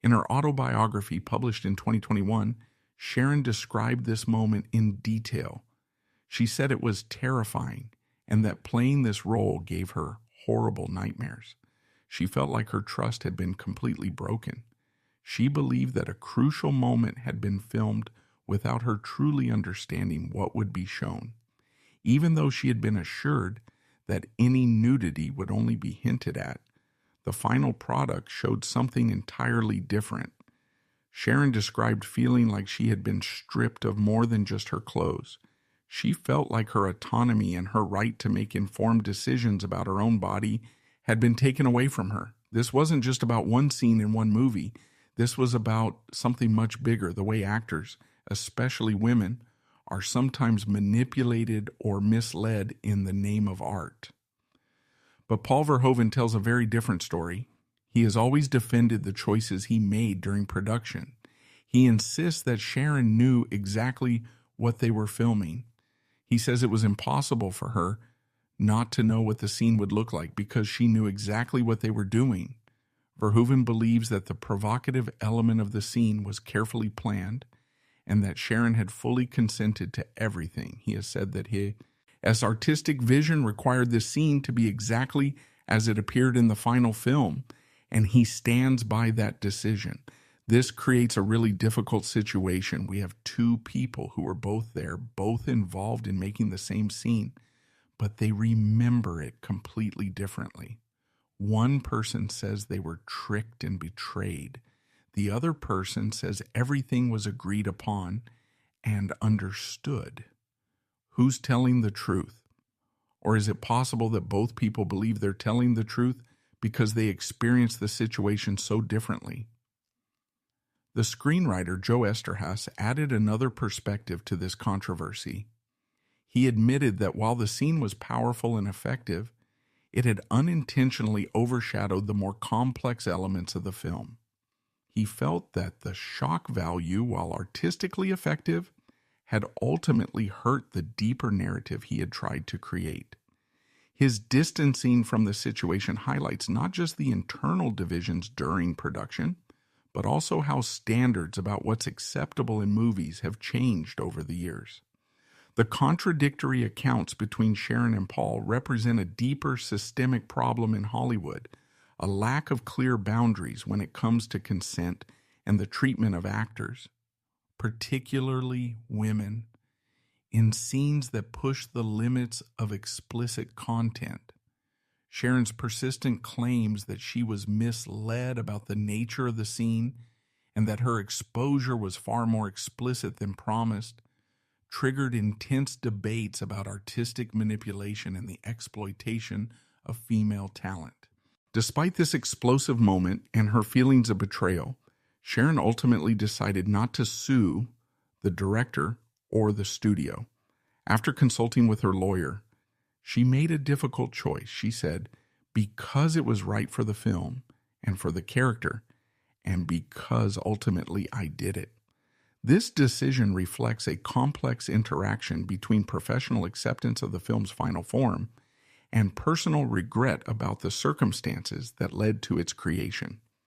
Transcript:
In her autobiography published in 2021, Sharon described this moment in detail. She said it was terrifying and that playing this role gave her horrible nightmares. She felt like her trust had been completely broken. She believed that a crucial moment had been filmed without her truly understanding what would be shown, even though she had been assured that any nudity would only be hinted at. The final product showed something entirely different. Sharon described feeling like she had been stripped of more than just her clothes. She felt like her autonomy and her right to make informed decisions about her own body had been taken away from her. This wasn't just about one scene in one movie. This was about something much bigger, the way actors, especially women, are sometimes manipulated or misled in the name of art. But Paul Verhoeven tells a very different story. He has always defended the choices he made during production. He insists that Sharon knew exactly what they were filming. He says it was impossible for her not to know what the scene would look like because she knew exactly what they were doing. Verhoeven believes that the provocative element of the scene was carefully planned and that Sharon had fully consented to everything. He has said that his artistic vision required the scene to be exactly as it appeared in the final film, and he stands by that decision. This creates a really difficult situation. We have two people who are both there, both involved in making the same scene, but they remember it completely differently. One person says they were tricked and betrayed. The other person says everything was agreed upon and understood. Who's telling the truth? Or is it possible that both people believe they're telling the truth because they experience the situation so differently? The screenwriter Joe Esterhaus added another perspective to this controversy. He admitted that while the scene was powerful and effective, it had unintentionally overshadowed the more complex elements of the film. He felt that the shock value, while artistically effective, had ultimately hurt the deeper narrative he had tried to create. His distancing from the situation highlights not just the internal divisions during production, but also how standards about what's acceptable in movies have changed over the years. The contradictory accounts between Sharon and Paul represent a deeper systemic problem in Hollywood, a lack of clear boundaries when it comes to consent and the treatment of actors, particularly women, in scenes that push the limits of explicit content. Sharon's persistent claims that she was misled about the nature of the scene and that her exposure was far more explicit than promised triggered intense debates about artistic manipulation and the exploitation of female talent. Despite this explosive moment and her feelings of betrayal, Sharon ultimately decided not to sue the director or the studio. After consulting with her lawyer, she made a difficult choice. She said, because it was right for the film and for the character, and because ultimately I did it. This decision reflects a complex interaction between professional acceptance of the film's final form and personal regret about the circumstances that led to its creation.